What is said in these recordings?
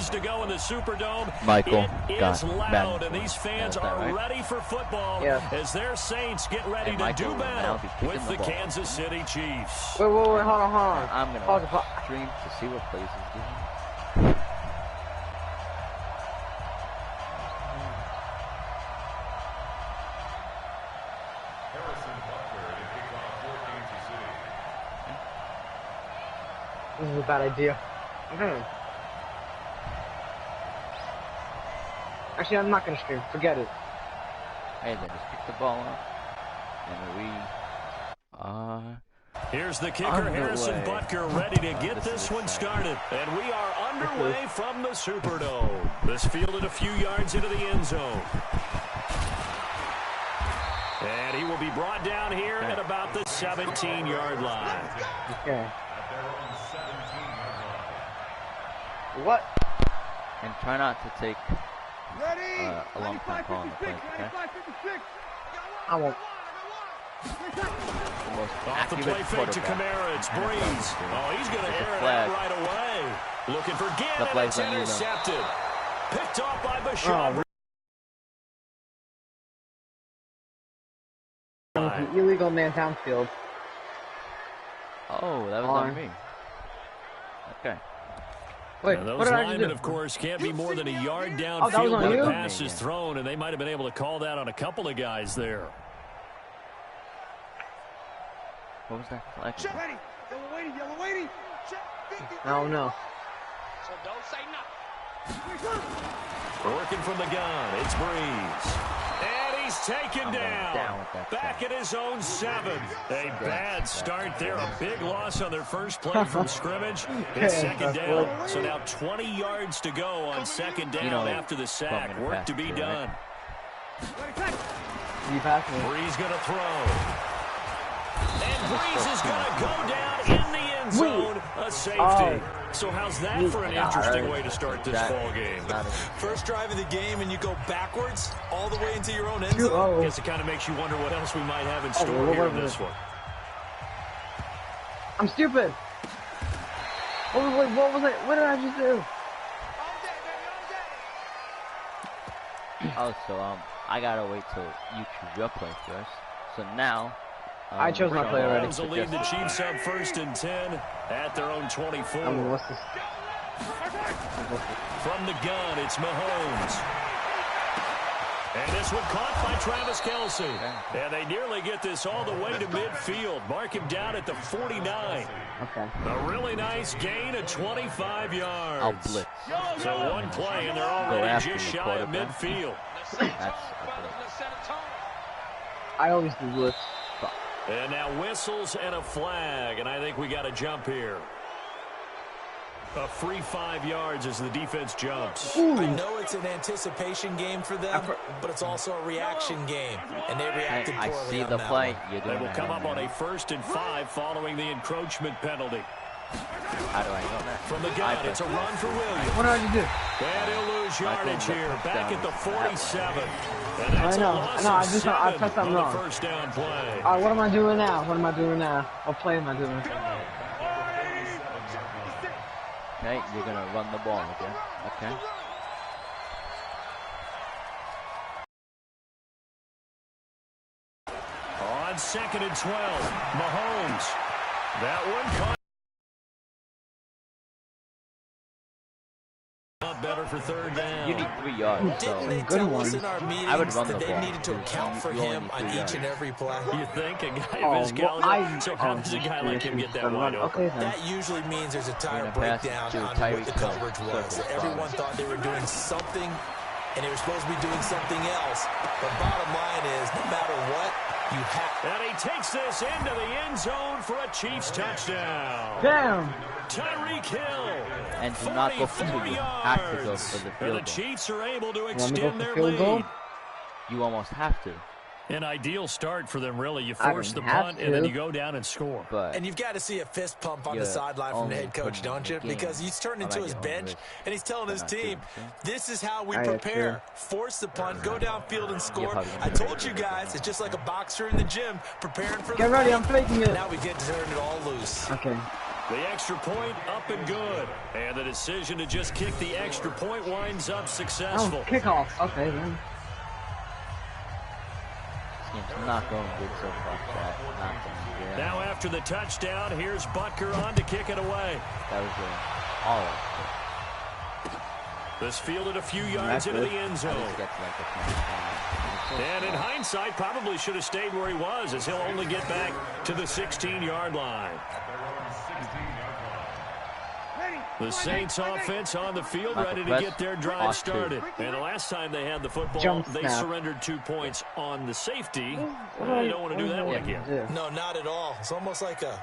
yards to go in the Superdome. Michael, it is loud, and these fans are ready for football as their Saints get ready to do battle with the Kansas City Chiefs. Wait, hold on. I'm going to stream to see what plays he's doing. This is a bad idea. Actually, I'm not going to stream. Forget it. Hey, then just pick the ball up. And we are... Here's the kicker, Harrison Butker, ready to get this one started. And we are underway from the Superdome. This fielded a few yards into the end zone. And he will be brought down here at about the 17-yard line. Okay. What? And try not to take a long time calling the play, okay? I won't. Off the play fake to Kamara, it's Breeze. Oh, he's going to air it out right away. Looking for Gannon, it's intercepted. Picked off by Bashar. Illegal man downfield. Oh, that was on me. Okay. Wait, those linemen, of course, can't be more than a yard downfield when the pass is thrown, and they might have been able to call that on a couple of guys there. What was that flag? Yellow waiting. I don't know. So don't say nothing. Working from the gun, it's Breeze. And he's taken down back at his own 7. A bad start there, a big loss on their first play from scrimmage. It's second down, so now 20 yards to go on second down after the sack. Work to be done. Breeze going to throw. And Breeze is going to go down in the end zone, a safety. So how's that for an interesting way to start this ball game? First drive of the game and you go backwards all the way into your own end zone. Guess it kind of makes you wonder what else we might have in store here in this one. I'm stupid. What was it? What did I just do? Oh, so I gotta wait till you choose your play first. So now. I chose my play already. Mahomes will lead the Chiefs up 1st and 10 at their own 24. What's this? From the gun, it's Mahomes. And this one caught by Travis Kelce. And they nearly get this all the way to midfield. Mark him down at the 49. Okay. A really nice gain of 25 yards. I'll blitz. So one play, and they're already just shy of midfield. I always do blitz. And now whistles and a flag, and I think we got to jump here. A free 5 yards as the defense jumps. I know it's an anticipation game for them, but it's also a reaction game, and they reacted poorly. I see the play. They will come up on a 1st and 5 following the encroachment penalty. How do I know that? From the gun, it's a run for Williams. What did I do? And he'll lose yardage here, back at the 47. And that's I know. I pressed something wrong. First down play. All right, what am I doing now? What play am I doing? Okay, you're gonna run the ball again. Okay. On 2nd and 12, Mahomes. That one caught. Better for 3rd down. You need 3 yards. Didn't they tell us in our meetings that they needed to account for him on each and every play? You think a guy of his caliber? So how does a guy like him get that wide open? That usually means there's a tire breakdown on what the coverage was. Everyone thought they were doing something, and they were supposed to be doing something else. But bottom line is, no matter what, you have. And he takes this into the end zone for a Chiefs touchdown. Damn. Tyreek Hill. And do not go for the have to go for the field goal. And the Chiefs are able to extend their lead. You almost have to. An ideal start for them, really. You force the punt, and then you go down and score. And you've got to see a fist pump on the sideline from the head coach, don't you? Because he's turned into his bench, and he's telling his team, this is how we prepare. Force the punt, go downfield and score. I told you guys, it's just like a boxer in the gym, preparing for the Get ready, I'm faking it. Now we get to turn it all loose. Okay. The extra point up and good. And the decision to just kick the extra point winds up successful. Oh, kickoff. Okay, then. It's not going good so far. Not going good. Now after the touchdown, here's Butker on to kick it away. That was all of this fielded a few yards into the end zone. And in hindsight, probably should have stayed where he was, as he'll only get back to the 16-yard line. The Saints offense on the field, ready to get their drive started. And the last time they had the football, they surrendered 2 points on the safety. They don't want to do that one again. No, not at all. It's almost like a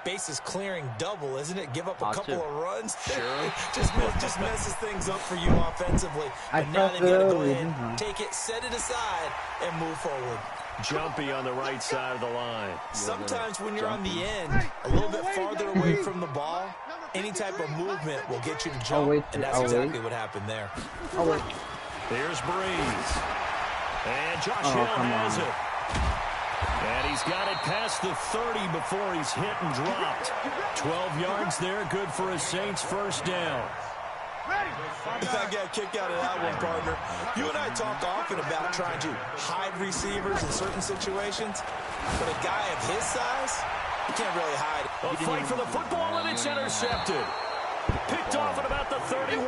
bases clearing double, isn't it? Give up a couple of runs. Sure. just messes things up for you offensively. But now they got to go ahead, take it, set it aside, and move forward. Jumpy on the right side of the line. Sometimes when you're on the end, a little bit farther away from the ball, any type of movement will get you to jump, and that's exactly what happened there. Here's Breeze. And Josh Hill has it. And he's got it past the 30 before he's hit and dropped. 12 yards there, good for a Saints first down. I got a kick out of that one, partner. You and I talk often about trying to hide receivers in certain situations, but a guy of his size, you can't really hide. A fight for the football, and it's intercepted. Picked off at about the 31.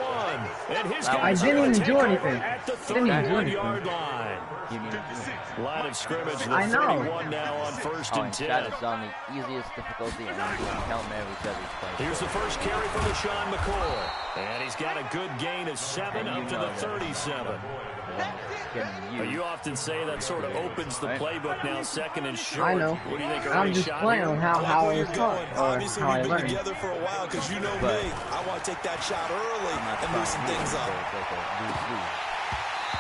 And his guys are going to take over at the 31-yard line. Line of scrimmage, the 31 now on first and 10. That is on the easiest difficulty, and I'm going to tell him every time he's playing. Here's the first carry for LaShawn McCoy. And he's got a good gain of 7 up to the 37. You often say that sort of opens the playbook now, second and short. I know. What do you think? I'm just playing on how I was taught, or obviously, how I we've been learned. together for a while, because you know me. I want to take that shot early and loosen things up.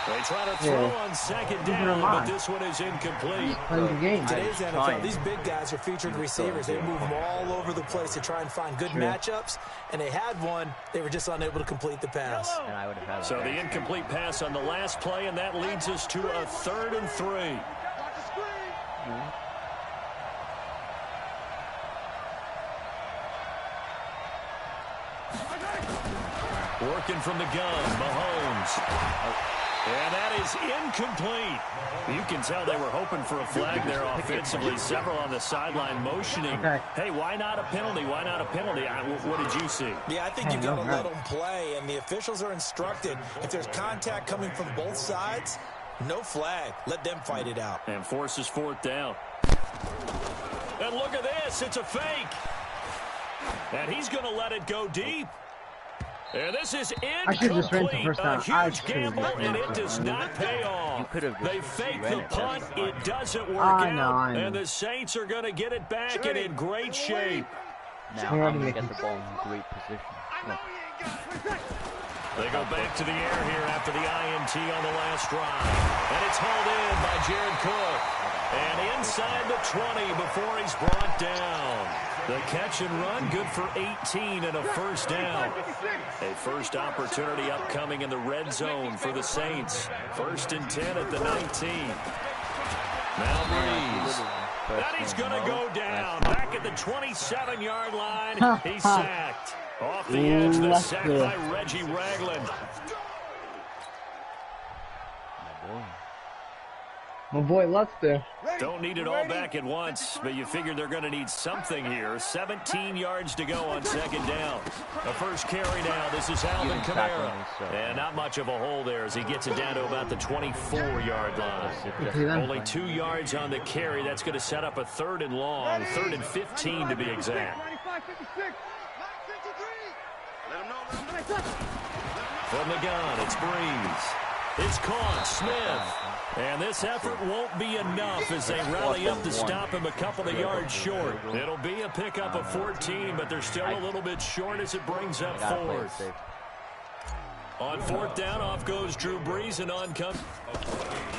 They try to throw on second down, but this one is incomplete. Today's NFL, these big guys are featured receivers. They move them all over the place to try and find good matchups, and they had one. They were just unable to complete the pass. So the incomplete pass on the last play, and that leads us to a 3rd and 3. Working from the gun, Mahomes. And that is incomplete. You can tell they were hoping for a flag there offensively. Several on the sideline motioning. Hey, why not a penalty? Why not a penalty? What did you see? Yeah, I think you've got to let them play, and the officials are instructed. If there's contact coming from both sides, no flag. Let them fight it out. And forces 4th down. And look at this. It's a fake. And he's going to let it go deep. And this is incomplete. A huge gamble, and it does not pay off. They fake the punt. It doesn't work out. And the Saints are going to get it back and in great shape. Now I'm going to get the ball in great position. They go back to the air here after the INT on the last drive. And it's hauled in by Jared Cook. And inside the 20 before he's brought down. The catch and run, good for 18 and a first down. A first opportunity upcoming in the red zone for the Saints. 1st and 10 at the 19. Now Breeze. And he's going to go down. Back at the 27-yard line. He's sacked. Off the edge, the sack by Reggie Ragland. My boy Lutster. Don't need it all back at once, but you figure they're going to need something here. 17 yards to go on 2nd down. The first carry now. This is Alvin Kamara. And not much of a hole there as he gets it down to about the 24-yard line. Only 2 yards on the carry. That's going to set up a 3rd and long. 3rd and 15 to be exact. From the gun, it's Breeze. It's caught, Smith. And this effort won't be enough as they rally up to stop him a couple of yards short. It'll be a pickup of 14, but they're still a little bit short as it brings up 4th. On 4th down, off goes Drew Brees, and on comes...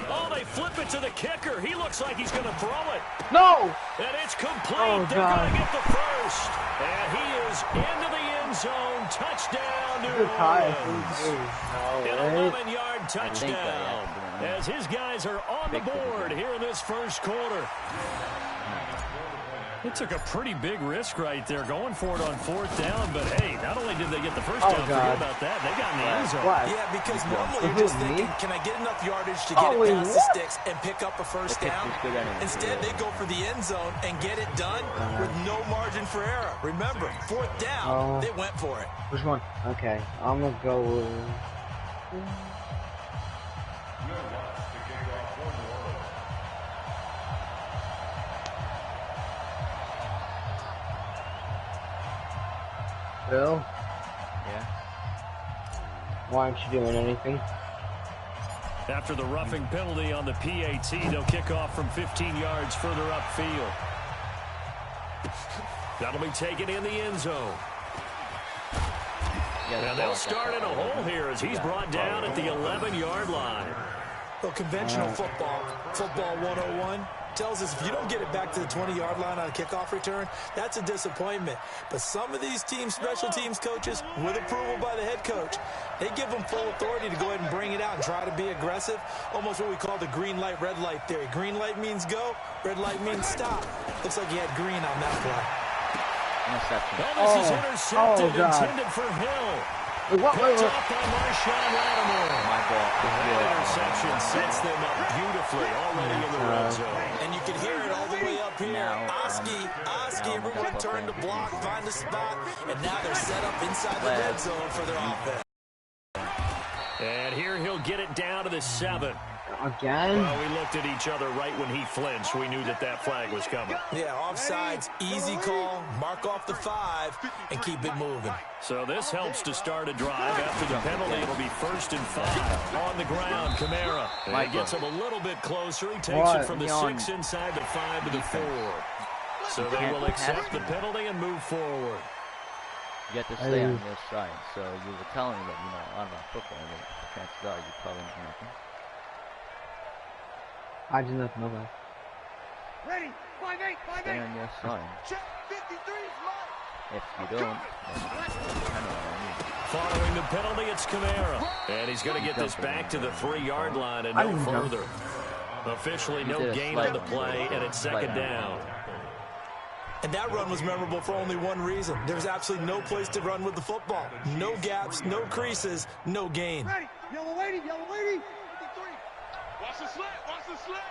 Oh, they flip it to the kicker. He looks like he's going to throw it. No! And it's complete. They're going to get the first. And he is into the end zone. Touchdown, New Orleans. An 11-yard touchdown. As his guys are on the board here in this first quarter. They took a pretty big risk right there, going for it on 4th down. But, hey, not only did they get the first down, forget about that, they got in the end zone. Yeah, because normally you're just thinking, can I get enough yardage to get it past the sticks and pick up a first down? Instead, they go for the end zone and get it done with no margin for error. Remember, 4th down, they went for it. Which one? Okay, I'm going to go with... Bill? Yeah? Why aren't you doing anything? After the roughing penalty on the PAT, they'll kick off from 15 yards further upfield. That'll be taken in the end zone. And they'll start in a hole here as he's brought down at the 11-yard line. Well, conventional football 101, tells us if you don't get it back to the 20-yard line on a kickoff return, that's a disappointment. But some of these teams, special teams coaches, with approval by the head coach, they give them full authority to go ahead and bring it out and try to be aggressive, almost what we call the green light, red light theory. Green light means go, red light means stop. Looks like he had green on that play. Interception. This is intercepted, intended for Hill. Wait. Picked up by Marshawn Lattimore. My ball. That interception sets them up beautifully already in the red zone. And you can hear it all the way up here. Oski, everyone turned to block, find a spot, and now they're set up inside the red zone for their offense. And here he'll get it down to the 7. Again? Well, we looked at each other right when he flinched. We knew that flag was coming. Yeah, offsides, easy call, mark off the 5, and keep it moving. So this helps to start a drive. After the penalty, it'll be 1st and 5. On the ground, Kamara. And he gets him a little bit closer. He takes it from the 6 inside the 5 to the 4. So they will accept the penalty and move forward. You have to stay on your side. So you were telling me that, you know, I'm not football, but chances are you probably know nothing. I do not know that. Ready? 5-8. Stay on your side. Check 53 is mine. If you don't, then following the penalty, it's Kamara. And he's going to get this back to the 3-yard line and no further. Officially no gain on the play, and it's 2nd down. And that run was memorable for only one reason. There's absolutely no place to run with the football. No gaps, no creases, no gain. Ready? Yellow lady, yellow lady. 53. Watch the slant, watch the slant.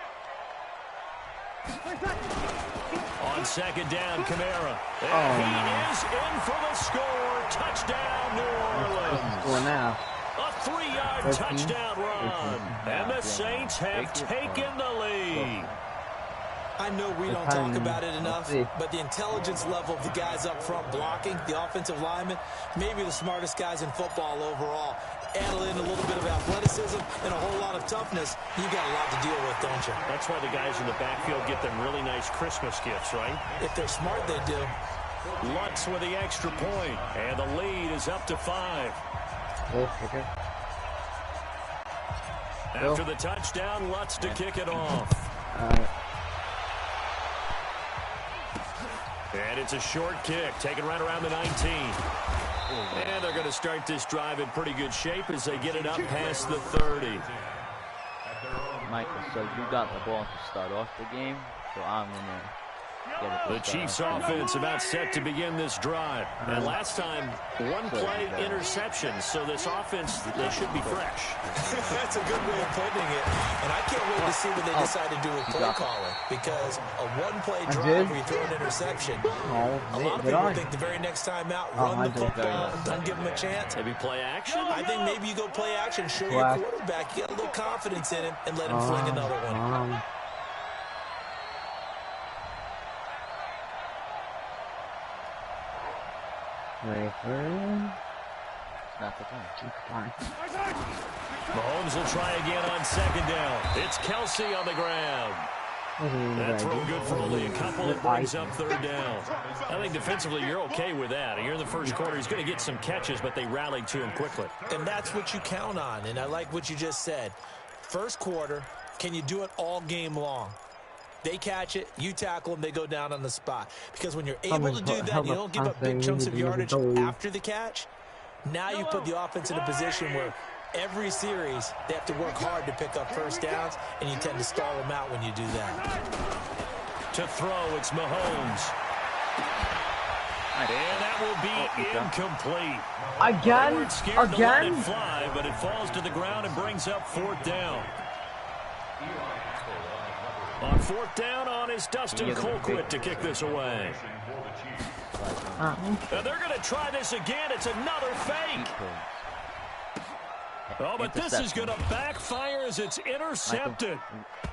On 2nd down, Kamara. And he is in for the score. Touchdown, New Orleans. Score now. A 3-yard touchdown run. And the Saints have taken the lead. I know we don't talk about it enough, but the intelligence level of the guys up front blocking, the offensive linemen, maybe the smartest guys in football overall. Add in a little bit of athleticism and a whole lot of toughness, you got a lot to deal with, don't you? That's why the guys in the backfield get them really nice Christmas gifts, right? If they're smart, they do. Lutz with the extra point, and the lead is up to 5. Okay. After the touchdown, Lutz to kick it off. And it's a short kick, taken right around the 19. And they're going to start this drive in pretty good shape as they get it up past the 30. Michael, so you got the ball to start off the game, so I'm going to get it. The Chiefs offense about set to begin this drive. And last time, one play interception, so this offense, they should be fresh. That's a good way of putting it. And I can't wait to see what they decide to do with play calling, because a one-play drive where you throw an interception, a lot of people think the very next time out, run the football, don't give them a chance. Maybe play action? I think maybe you go play action, show your quarterback, you got a little confidence in him, and let him fling another one. Not the time. Mahomes will try again on 2nd down. It's Kelsey on the ground. That throw good for only a couple. It brings up 3rd down. I think defensively you're okay with that. You're in the first quarter. He's going to get some catches, but they rallied to him quickly. And that's what you count on, and I like what you just said. First quarter, can you do it all game long? They catch it, you tackle them, they go down on the spot. Because when you're able to do that, you don't give up big chunks of yardage after the catch. Now you put the offense in a position where every series they have to work hard to pick up first downs, and you tend to stall them out when you do that. To throw, it's Mahomes. And that will be incomplete. Again? They weren't scared to let it fly, but it falls to the ground and brings up 4th down. On 4th down is Dustin Colquitt to kick this away. And they're going to try this again. It's another fake. Oh, but this is going to backfire as it's intercepted.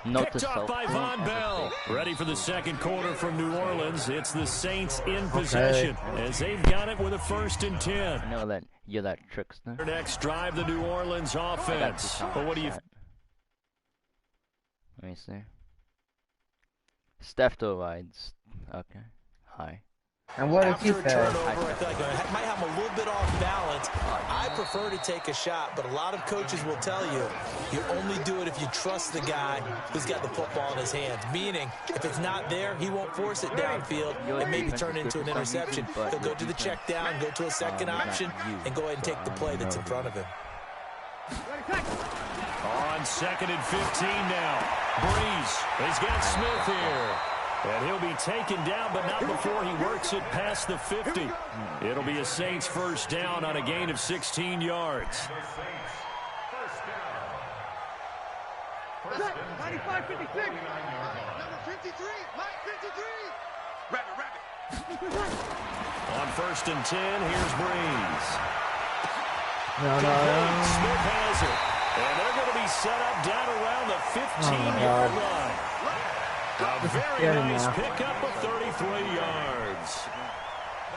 Picked off by Von Bell. Ready for the second quarter from New Orleans. It's the Saints in possession as they've got it with a 1st and 10. I know that you're that trickster. Their next drive, the New Orleans offense. But what do you... Let me see. Phildillrides. Okay. Hi. And what does he After a say? turnover, I feel like I might have a little bit off balance. I prefer to take a shot, but a lot of coaches will tell you, you only do it if you trust the guy who's got the football in his hands. Meaning, if it's not there, he won't force it downfield and maybe turn it into an interception. He'll go to the check down, go to a second option, and go ahead and take the play that's in front of him. On 2nd and 15 now. Breeze has got Smith here. And he'll be taken down, but not before he works it past the 50. It'll be a Saints 1st down on a gain of 16 yards. 95, 56. Number 53, Mike 53. Rabbit. On 1st and 10, here's Breeze. No. Smith has it. And they're going to be set up down around the 15-yard line. A very nice pickup of 33 yards.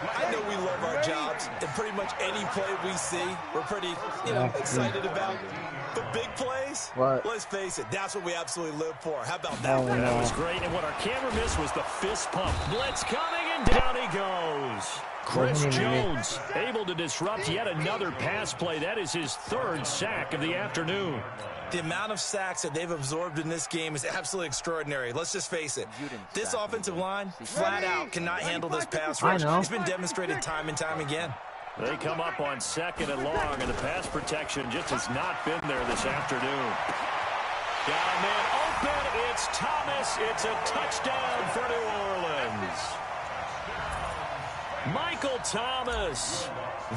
I know we love our jobs, and pretty much any play we see, we're pretty, excited about. But big plays, let's face it, that's what we absolutely live for. How about that? That was great, and what our camera missed was the fist pump. Blitz coming, and down he goes. Chris Jones able to disrupt yet another pass play. That is his 3rd sack of the afternoon. The amount of sacks that they've absorbed in this game is absolutely extraordinary. Let's just face it. This offensive line, flat out, cannot handle this pass rush. It's been demonstrated time and time again. They come up on 2nd and long, and the pass protection just has not been there this afternoon. Got a man open. It's Thomas. It's a touchdown for New Orleans. Michael Thomas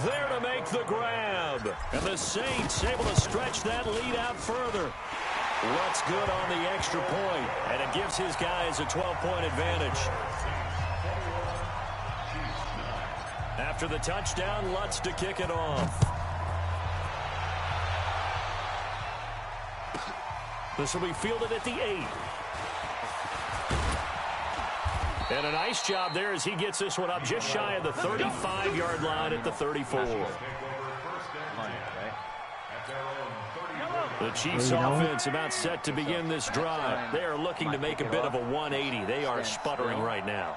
there to make the grab. And the Saints able to stretch that lead out further. Lutz good on the extra point, and it gives his guys a 12-point advantage. After the touchdown, Lutz to kick it off. This will be fielded at the 8. And a nice job there as he gets this one up just shy of the 35-yard line at the 34. The Chiefs offense about set to begin this drive. They are looking to make a bit of a 180. They are sputtering right now.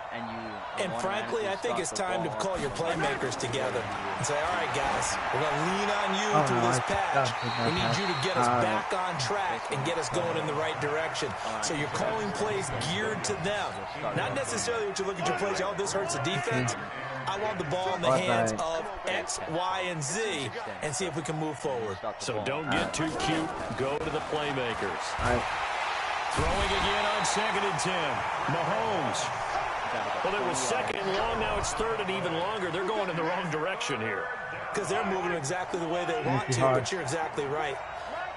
And frankly, I think it's time to call your playmakers together and say, all right, guys, we're going to lean on you through this patch. We need you to get us back on track and get us going in the right direction. So you're calling plays geared to them. Not necessarily what you look at your plays, oh, this hurts the defense. I want the ball in the hands of X, Y, and Z and see if we can move forward. So don't get too cute. Go to the playmakers. Throwing again on 2nd and 10. Mahomes. Well, it was 2nd and long. Now it's 3rd and even longer. They're going in the wrong direction here. Because they're moving exactly the way they want to, but you're exactly right.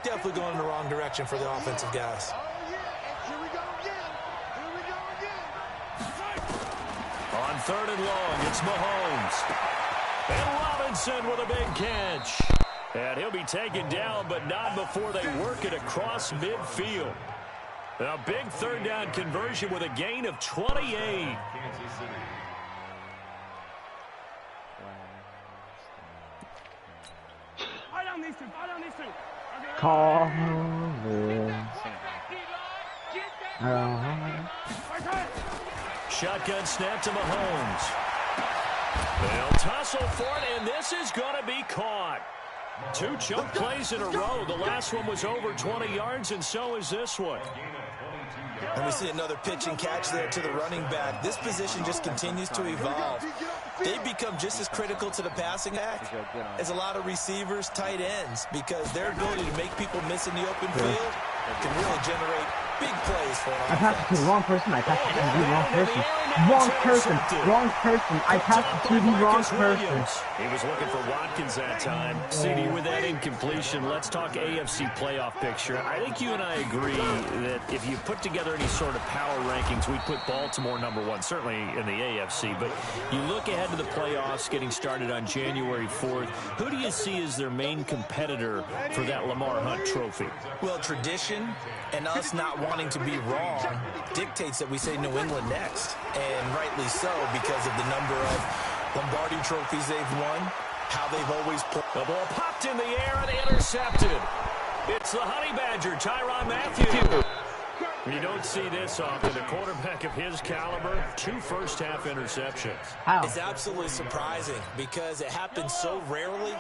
Definitely going in the wrong direction for the offensive guys. On 3rd and long, it's Mahomes. And Robinson with a big catch. And he'll be taken down, but not before they work it across midfield. A big 3rd down conversion with a gain of 28. Call Shotgun snap to Mahomes. They'll tussle for it, and this is going to be caught. 2 choke plays in a row. The last one was over 20 yards, and so is this one. And we see another pitch and catch there to the running back. This position just continues to evolve. They become just as critical to the passing act as a lot of receivers, tight ends, because their ability to make people miss in the open field can really generate Big plays for an I passed it to the wrong person. I passed it to the wrong person. Wrong person. Wrong person. I passed it to the wrong person. He was looking for Watkins that time. CD, with that incompletion, let's talk AFC playoff picture. I think you and I agree that if you put together any sort of power rankings, we'd put Baltimore #1, certainly in the AFC. But you look ahead to the playoffs getting started on January 4th. Who do you see as their main competitor for that Lamar Hunt trophy? Well, tradition and us not wanting to be wrong dictates that we say New England next. And rightly so, because of the number of Lombardi trophies they've won, how they've always played. The ball popped in the air and intercepted. It's the Honey Badger, Tyrann Mathieu. You don't see this often. A quarterback of his caliber, 2 first-half interceptions. How? It's absolutely surprising because it happens so rarely.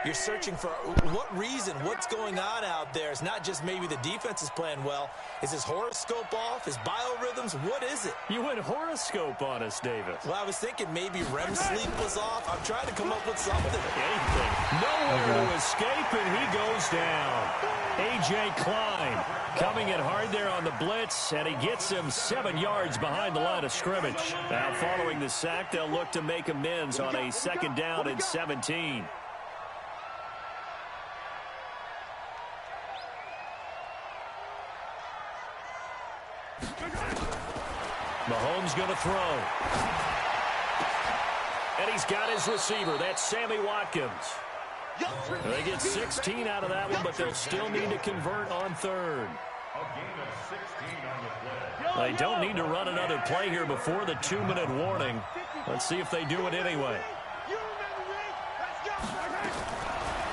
You're searching for what reason, what's going on out there. It's not just maybe the defense is playing well. Is his horoscope off? His biorhythms? What is it? You went horoscope on us, Davis. Well, I was thinking maybe REM sleep was off. I'm trying to come up with something. Anything. Nowhere to escape, and he goes down. A.J. Klein coming in hard there on the blitz, and he gets him 7 yards behind the line of scrimmage. Now, following the sack, they'll look to make amends on a 2nd down and 17. Mahomes going to throw. And he's got his receiver. That's Sammy Watkins. They get 16 out of that one, but they'll still need to convert on 3rd. They don't need to run another play here before the 2-minute warning. Let's see if they do it anyway.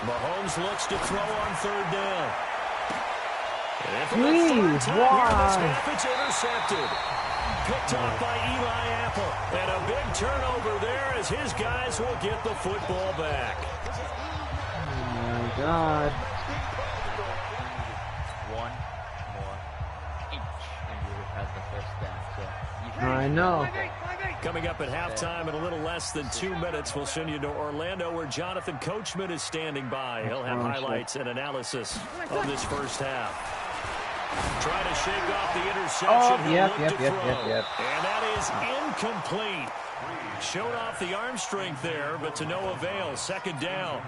Mahomes looks to throw on 3rd down. And if it's intercepted. Picked off by Eli Apple. And a big turnover there as his guys will get the football back. Oh, my God. One more inch, and you would have the first down. So I know. Coming up at halftime in a little less than 2 minutes, we'll send you to Orlando where Jonathan Coachman is standing by. He'll have highlights and analysis of this first half. Trying to shake off the interception. Oh, yep. And that is incomplete. Showed off the arm strength there, but to no avail. 2nd down.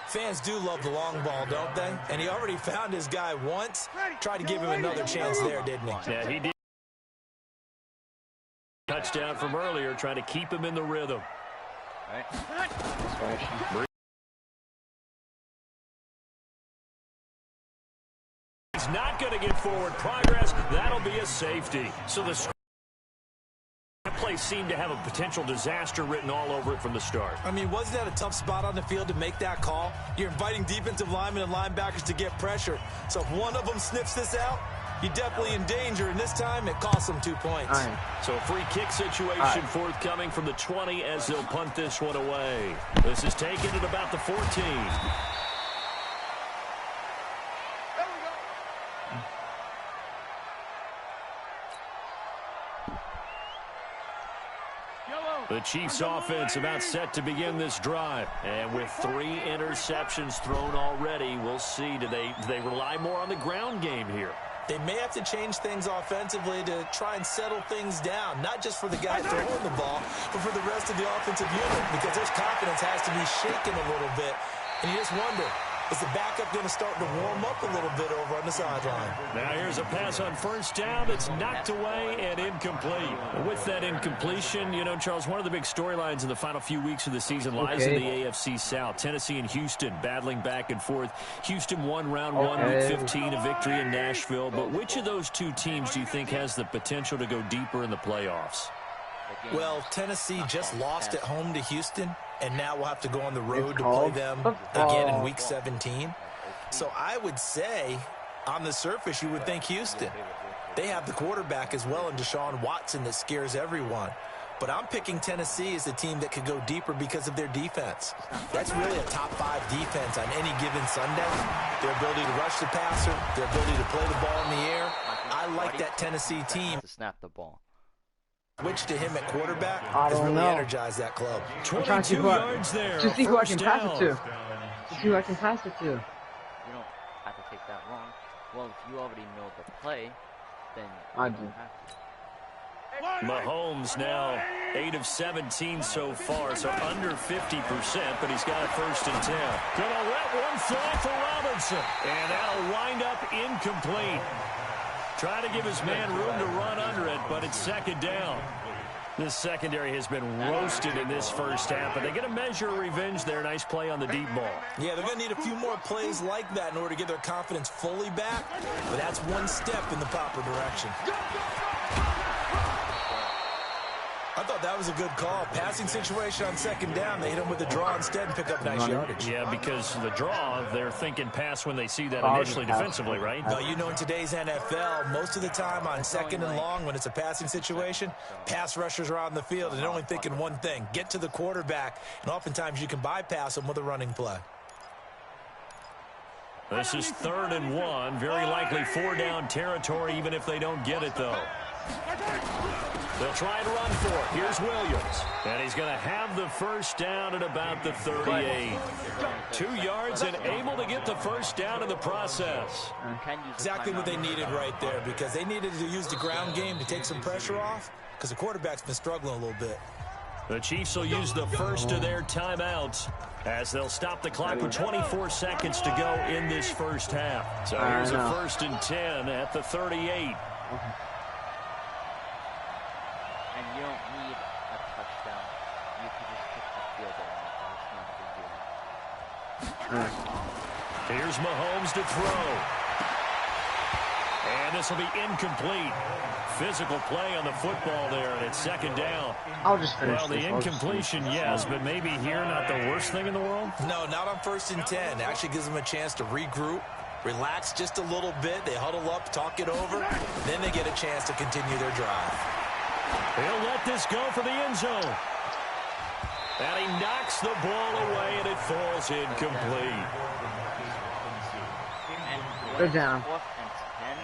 Fans do love the long ball, don't they? And he already found his guy once. Tried to give him another chance there, didn't he? Yeah, he did. Touchdown from earlier, trying to keep him in the rhythm. right. He's not going to get forward progress. That'll be a safety. So the play seemed to have a potential disaster written all over it from the start. I mean, wasn't that a tough spot on the field to make that call? You're inviting defensive linemen and linebackers to get pressure. So if one of them sniffs this out, you're definitely in danger, and this time it costs them 2 points. So a free kick situation forthcoming from the 20 as they'll punt this one away. This is taken at about the 14. The Chiefs offense about set to begin this drive. And with 3 interceptions thrown already, we'll see. Do they rely more on the ground game here? They may have to change things offensively to try and settle things down, not just for the guy throwing the ball, but for the rest of the offensive unit, because their confidence has to be shaken a little bit. And you just wonder, is the backup going to start to warm up a little bit over on the sideline? Now here's a pass on first down that's knocked away and incomplete. With that incompletion, you know, Charles, one of the big storylines in the final few weeks of the season lies in the AFC South. Tennessee and Houston battling back and forth. Houston won round 1, week 15, a victory in Nashville. But which of those 2 teams do you think has the potential to go deeper in the playoffs? Well, Tennessee just lost at home to Houston, and now we'll have to go on the road to play them again in Week 17. So I would say, on the surface, you would think Houston. They have the quarterback as well in Deshaun Watson that scares everyone. But I'm picking Tennessee as a team that could go deeper because of their defense. That's really a top 5 defense on any given Sunday. Their ability to rush the passer, their ability to play the ball in the air. I like that Tennessee team. To snap the ball. Switch to him at quarterback has really energized that club. 22 yards there. To see who I can pass it to. To see who I can pass it to. You don't have to take that long. Well, if you already know the play, then I you do. don't have to. Mahomes now 8 of 17 so far, so under 50%, but he's got a 1st and 10. Gonna let one fly for Robinson, and that'll wind up incomplete. Try to give his man room to run under it, but it's 2nd down. This secondary has been roasted in this first half, but they get a measure of revenge there. Nice play on the deep ball. Yeah, they're going to need a few more plays like that in order to get their confidence fully back, but that's one step in the proper direction. I thought that was a good call. Passing situation on 2nd down. They hit him with the draw instead and pick up nice yardage. Yeah, because the draw, they're thinking pass when they see that initially defensively, right? Well, you know, in today's NFL, most of the time on 2nd and long, when it's a passing situation, pass rushers are on the field, and they're only thinking one thing, get to the quarterback, and oftentimes you can bypass them with a running play. This is 3rd and 1. Very likely 4-down territory, even if they don't get it, though. They'll try and run for it. Here's Williams. And he's going to have the 1st down at about the 38. 2 yards and able to get the 1st down in the process. Exactly what they needed right there, because they needed to use the ground game to take some pressure off, because the quarterback's been struggling a little bit. The Chiefs will use the first of their timeouts as they'll stop the clock with 24 seconds to go in this first half. So here's a 1st and 10 at the 38. And you don't need a touchdown. You can just kick the field goal. It's not a big deal. Here's Mahomes to throw. And this will be incomplete. Physical play on the football there, and it's 2nd down. I'll just finish. Well, the incompletion, yes, but maybe here not the worst thing in the world? No, not on 1st and 10. It actually gives them a chance to regroup, relax just a little bit. They huddle up, talk it over. Then they get a chance to continue their drive. He'll let this go for the end zone. And he knocks the ball away, and it falls incomplete. Go down. 4th and 10.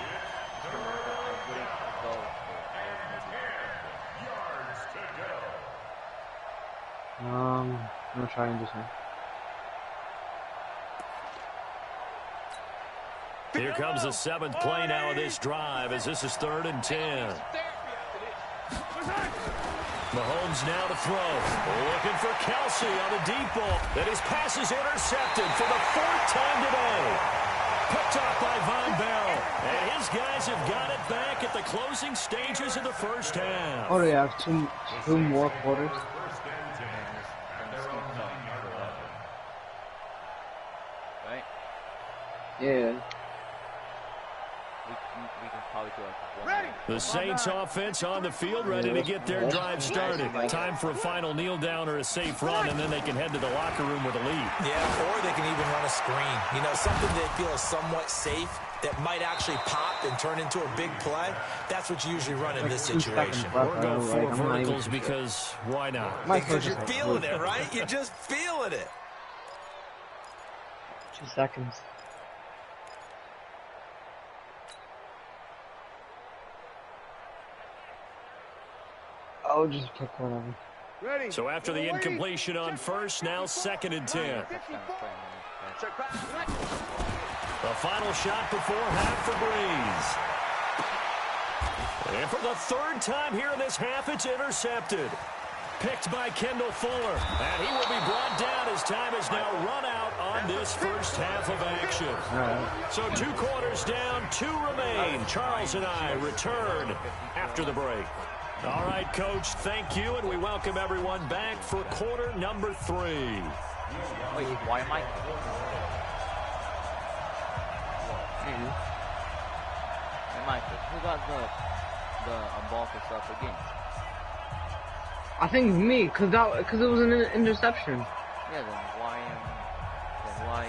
I'm gonna try and do something. Here comes the 7th play now of this drive as this is 3rd and 10. Mahomes now to throw. Looking for Kelsey on a deep ball. And his pass is intercepted for the 4th time today. Picked off by Von Bell. And his guys have got it back at the closing stages of the first half. Oh, do we have two more quarters? Right? Yeah. We can probably do like one. The Saints offense on the field, ready to get their drive started. Time for a final kneel down or a safe run, and then they can head to the locker room with a lead. Yeah, or they can even run a screen. You know, something they feel is somewhat safe that might actually pop and turn into a big play. That's what you usually run in this situation. Or go for verticals because why not? Because you're feeling it, right? You're just feeling it. 2 seconds. I'll just pick one of them. So after the incompletion on 1st, now 2nd and 10. The final shot before half for Breeze. And for the 3rd time here in this half, it's intercepted. Picked by Kendall Fuller. And he will be brought down as time has now run out on this first half of action. So 2 quarters down, 2 remain. Charles and I return after the break. All right, Coach, thank you, and we welcome everyone back for quarter number 3. Wait, why am I? Hey, Michael, who got the ball for stuff again? I think me, cause it was an interception. Yeah, then why are you gonna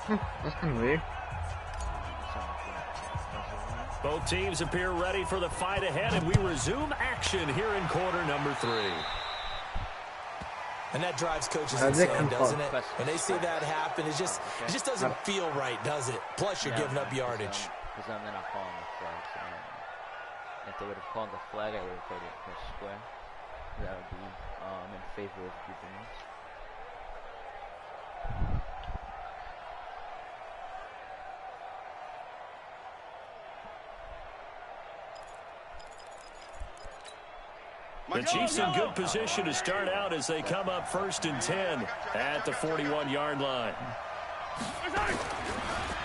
call again? That's kind of weird. Both teams appear ready for the fight ahead, and we resume action here in quarter number 3. And that drives coaches insane, doesn't it? When they see that happen, it just doesn't feel right, does it? Plus, you're giving up yardage. Because I'm not calling the flag. So if they would have called the flag, I would have called it for square. That would be in favor of keeping it. The Chiefs in good position to start out as they come up 1st and 10 at the 41-yard line.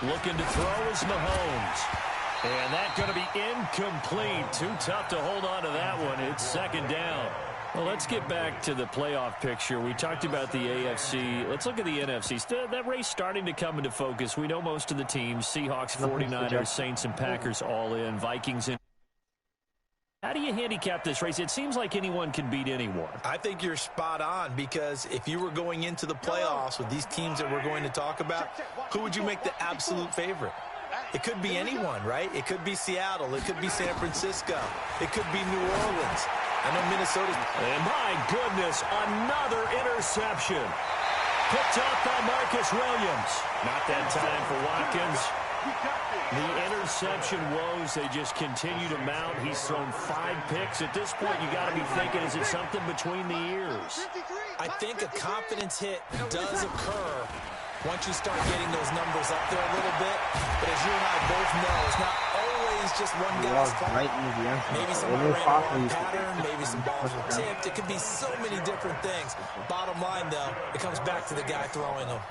Looking to throw is Mahomes. And that's going to be incomplete. Too tough to hold on to that one. It's 2nd down. Well, let's get back to the playoff picture. We talked about the AFC. Let's look at the NFC. That race starting to come into focus. We know most of the teams. Seahawks, 49ers, Saints, and Packers all in. Vikings in. How do you handicap this race? It seems like anyone can beat anyone. I think you're spot on, because if you were going into the playoffs with these teams that we're going to talk about, who would you make the absolute favorite? It could be anyone, right? It could be Seattle. It could be San Francisco. It could be New Orleans. I know Minnesota. And my goodness, another interception. Picked up by Marcus Williams. Not that time for Watkins. The interception woes, they just continue to mount. He's thrown 5 picks. At this point, you got to be thinking, is it something between the ears? I think a confidence hit does occur once you start getting those numbers up there a little bit. But as you and I both know, it's not always just one guy's fault. Maybe somebody ran a wrong pattern, maybe some balls were tipped. It could be so many different things. Bottom line, though, it comes back to the guy throwing them.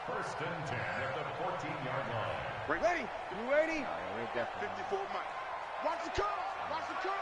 1st and 10 at the 14-yard line. Ready? You ready? 54 Mike. Watch the curl. Watch the curl.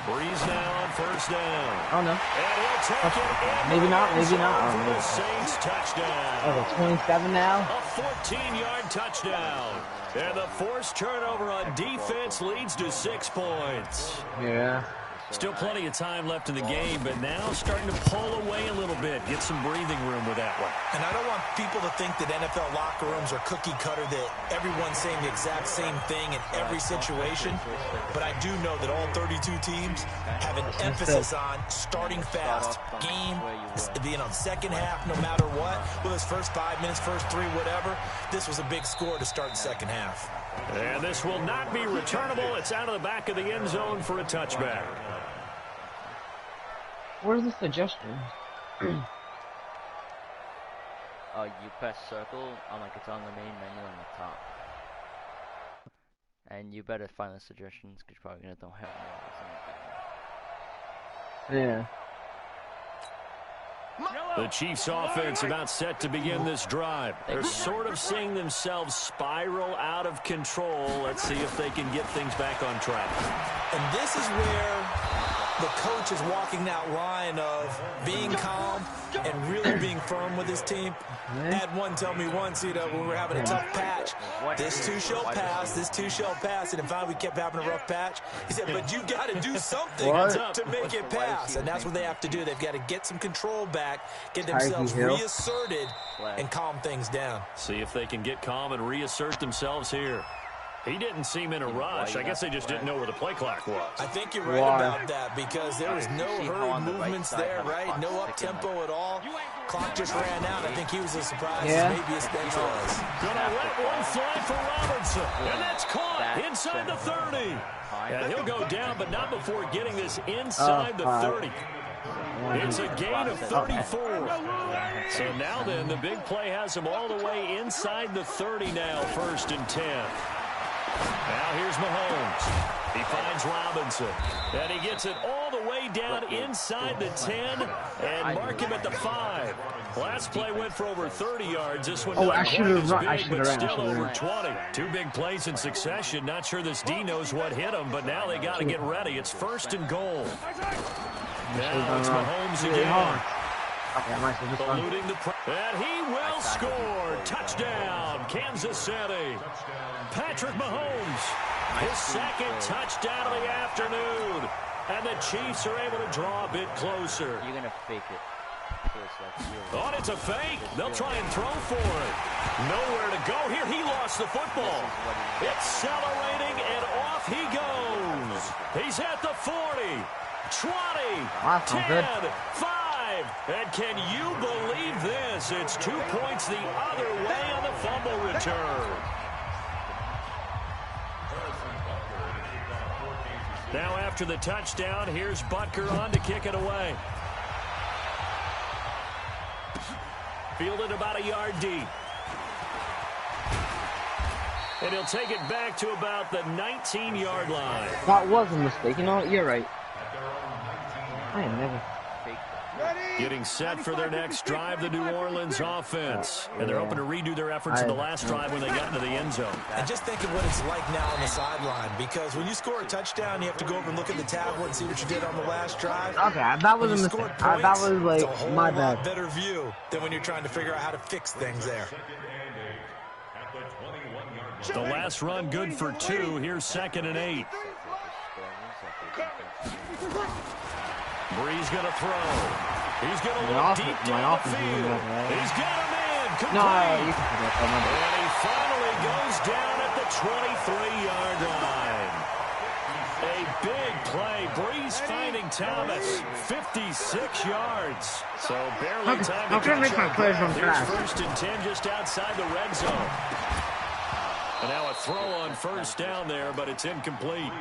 Breeze now on 1st down. Oh, no. And he'll take it. Maybe not. Maybe not. For the Saints touchdown. Oh, 27 now? A 14-yard touchdown. And the forced turnover on defense leads to 6 points. Yeah. Still plenty of time left in the game, but now starting to pull away a little bit. Get some breathing room with that one. And I don't want people to think that NFL locker rooms are cookie cutter, that everyone's saying the exact same thing in every situation. But I do know that all 32 teams have an emphasis on starting fast. Game, being on second half no matter what. Well, his first 5 minutes, first 3, whatever. This was a big score to start the second half. And this will not be returnable. It's out of the back of the end zone for a touchback. Where's the suggestion? You press circle on, like, it's on the main menu on the top. And you better find the suggestions, because you're probably gonna don't have them. Yeah. The Chiefs offense about set to begin this drive. They're sort of seeing themselves spiral out of control. Let's see if they can get things back on track. And this is where the coach is walking that line of being calm and really being firm with his team. Had one tell me once, when we were having a tough patch, this too shall pass, this too shall pass. And finally we kept having a rough patch. He said, but you got to do something to make it pass. And that's what they have to do. They've got to get some control back, get themselves reasserted, and calm things down. See if they can get calm and reassert themselves here. He didn't seem in a rush. I guess they just didn't know where the play clock was. I think you're right about that, because there was no hurried movements there, right? No up-tempo at all. Clock just ran out. I think he was as surprised as maybe his bench was. Gonna let one fly for Robinson. And that's caught inside the 30. And he'll go down, but not before getting this inside the 30. It's a gain of 34. So now then, the big play has him all the way inside the 30 now, 1st and 10. Now here's Mahomes. He finds Robinson. And he gets it all the way down inside the 10 and mark him at the 5. Last play went for over 30 yards. This one not quite as big, but still over 20. 2 big plays in succession. Not sure this D knows what hit him, but now they got to get ready. It's 1st and goal. Now it's Mahomes again. And he will score. Touchdown, Kansas City. Patrick Mahomes, his 2nd touchdown of the afternoon. And the Chiefs are able to draw a bit closer. You're going to fake it. Oh, it's a fake. They'll try and throw for it. Nowhere to go here. He lost the football. Accelerating, and off he goes. He's at the 40, 20, 10, 5. And can you believe this? It's 2 points the other way on the fumble return. Now after the touchdown, here's Butker on to kick it away. Fielded about a yard deep. And he'll take it back to about the 19-yard line. That was a mistake. You know, you're right. I am never. Getting set for their next drive, the New Orleans offense. And they're hoping to redo their efforts in the last drive when they got into the end zone. And just think of what it's like now on the sideline, because when you score a touchdown, you have to go over and look at the tablet and see what you did on the last drive. Okay, that was a mistake. That was like my bad. It's a better view than when you're trying to figure out how to fix things there. The last run good for 2. Here's 2nd and 8. Bree's going to throw. He's going to look deep down the field. He's got a man complete. And he finally goes down at the 23-yard line. A big play. Breeze finding Thomas. 56 yards. So barely time to catch up. There's 1st and 10 just outside the red zone. And now a throw on 1st down there, but it's incomplete.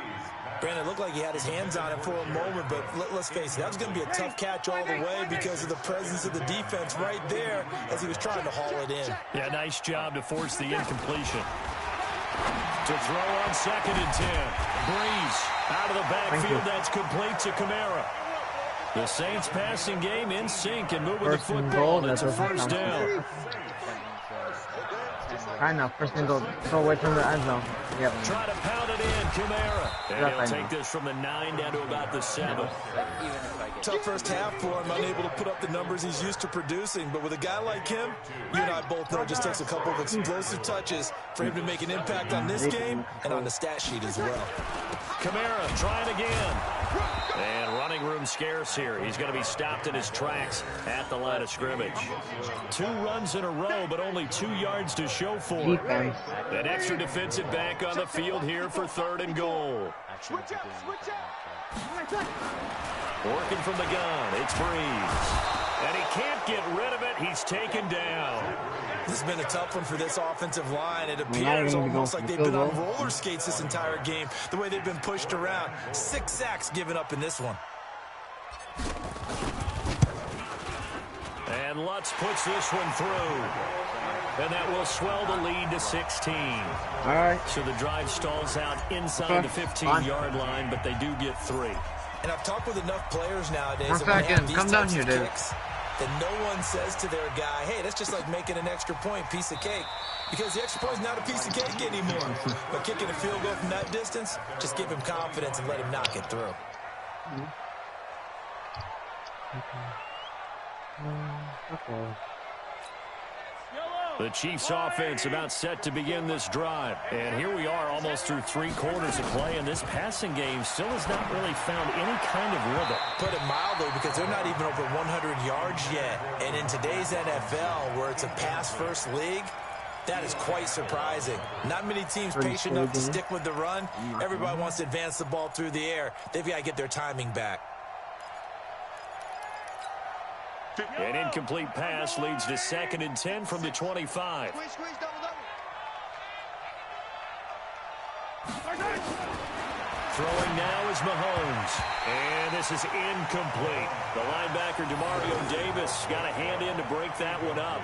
Brandon, it looked like he had his hands on it for a moment, but let's face it, that was going to be a tough catch all the way because of the presence of the defense right there as he was trying to haul it in. Yeah, nice job to force the incompletion. To throw on 2nd and 10. Breeze out of the backfield. That's complete to Kamara. The Saints passing game in sync and moving the football. That's a 1st down. I know, 1st and goal. Throw away from the end zone. Yep. Try to pound it in, Kamara. And he'll take this from the 9 down to about the 7. Tough first half for him, unable to put up the numbers he's used to producing. But with a guy like him, you and I both know it just takes a couple of explosive touches for him to make an impact on this game and on the stat sheet as well. Kamara trying again. And running room scarce here. He's going to be stopped in his tracks at the line of scrimmage. 2 runs in a row, but only 2 yards to show for it. An extra defensive back on the field here for 3rd and goal. Switch up, switch up. Working from the gun, it's Breeze. And he can't get rid of it. He's taken down. This has been a tough one for this offensive line. It appears almost like they've been on roller skates this entire game, the way they've been pushed around. 6 sacks given up in this one. And Lutz puts this one through. And that will swell the lead to 16. All right. So the drive stalls out inside the 15-yard line, but they do get 3. And I've talked with enough players nowadays. 1 second. Come down here, dude. That no one says to their guy, hey, that's just like making an extra point, piece of cake. Because the extra point is not a piece of cake anymore. But kicking a field goal from that distance, just give him confidence and let him knock it through. Okay. The Chiefs offense about set to begin this drive. And here we are almost through 3 quarters of play, and this passing game still has not really found any kind of rhythm. Put it mildly, because they're not even over 100 yards yet. And in today's NFL, where it's a pass-first league, that is quite surprising. Not many teams patient enough to stick with the run. Everybody wants to advance the ball through the air. They've got to get their timing back. An incomplete pass leads to 2nd and 10 from the 25. Throwing now is Mahomes. And this is incomplete. The linebacker, DeMario Davis, got a hand in to break that one up.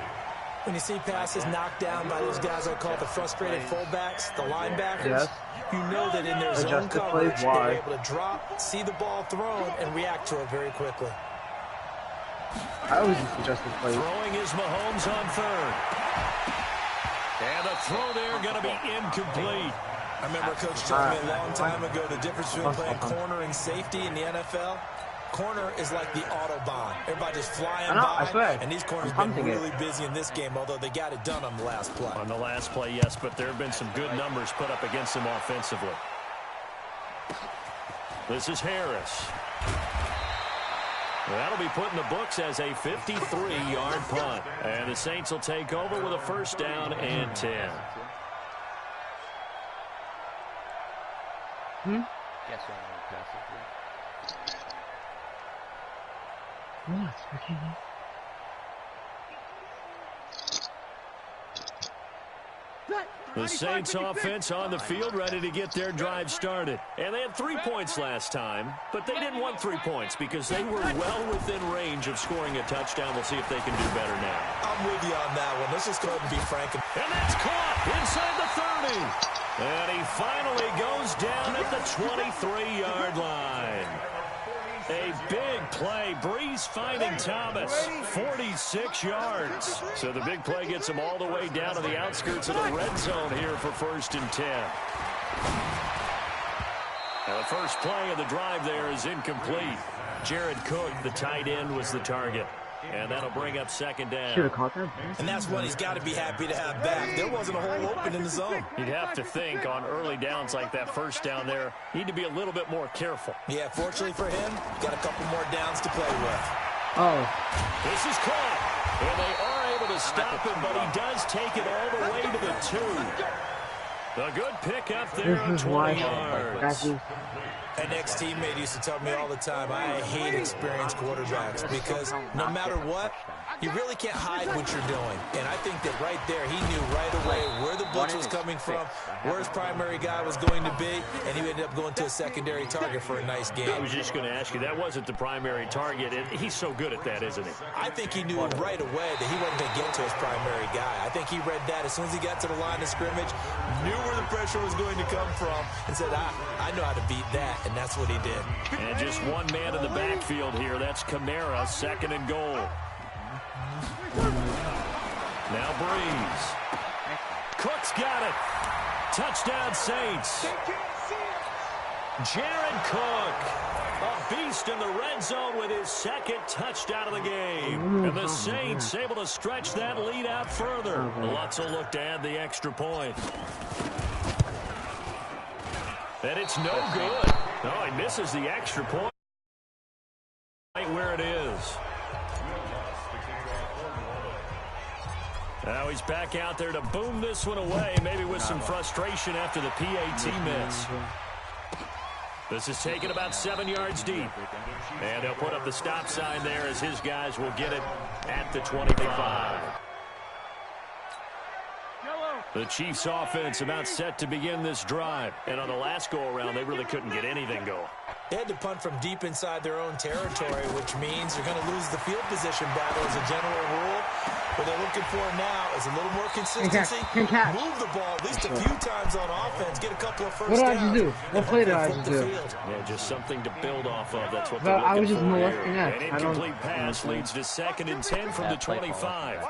When you see passes knocked down by those guys I call the frustrated fullbacks, the linebackers, you know that in their zone coverage, they're able to drop, see the ball thrown, and react to it very quickly. I always used to adjust the play. Throwing is Mahomes on 3rd. And the throw there going to be incomplete. I remember Coach telling me a long time ago the difference between playing corner and safety in the NFL. Corner is like the Autobahn. Everybody just flying by. And these corners have been really busy in this game, although they got it done on the last play. On the last play, yes, but there have been some good numbers put up against them offensively. This is Harris. That'll be put in the books as a 53-yard punt. And the Saints will take over with a 1st down and 10. Yes, What? Okay. 2 The Saints offense on the field, ready to get their drive started. And they had 3 points last time, but they didn't want 3 points because they were well within range of scoring a touchdown. We'll see if they can do better now. I'm with you on that one. Let's just go ahead and be frank. And that's caught inside the 30. And he finally goes down at the 23-yard line. A big play. Breeze finding Thomas. 46 yards. So the big play gets him all the way down to the outskirts of the red zone here for 1st and 10. Now the first play of the drive there is incomplete. Jared Cook, the tight end, was the target. And that'll bring up 2nd down. Should have caught that. And that's one he's got to be happy to have back. There wasn't a hole open in the zone. You'd have to think on early downs like that first down there, need to be a little bit more careful. Yeah, fortunately for him, got a couple more downs to play with. Oh. This is caught. And they are able to stop him, but he does take it all the way to the 2. A good pick up there on 20 yards. An ex-teammate used to tell me all the time, I hate experienced quarterbacks because no matter what, you really can't hide what you're doing. And I think that right there, he knew right away where the blitz was coming from, where his primary guy was going to be, and he ended up going to a secondary target for a nice game. I was just going to ask you, that wasn't the primary target, and he's so good at that, isn't he? I think he knew right away that he wasn't going to get to his primary guy. I think he read that as soon as he got to the line of scrimmage, knew where the pressure was going to come from, and said, I know how to beat that. And that's what he did. And just one man in the backfield here. That's Kamara, 2nd and goal. Now Breeze. Cook's got it. Touchdown Saints. Jared Cook, a beast in the red zone with his 2nd touchdown of the game. And the Saints able to stretch that lead out further. Lutz will look to add the extra point. And it's no good. No, he misses the extra point right where it is. Now he's back out there to boom this one away, maybe with some frustration after the PAT miss. This is taken about 7 yards deep. And he'll put up the stop sign there as his guys will get it at the 25. The Chiefs offense about set to begin this drive. And on the last go-around, they really couldn't get anything going. They had to punt from deep inside their own territory, which means you're going to lose the field position battle as a general rule. What they're looking for now is a little more consistency. Move the ball at least a few times on offense. Get a couple of first downs. What did I do? What play did I do? Yeah, just something to build off of. That's what they're looking for here. An incomplete pass leads to 2nd and 10 from the 25.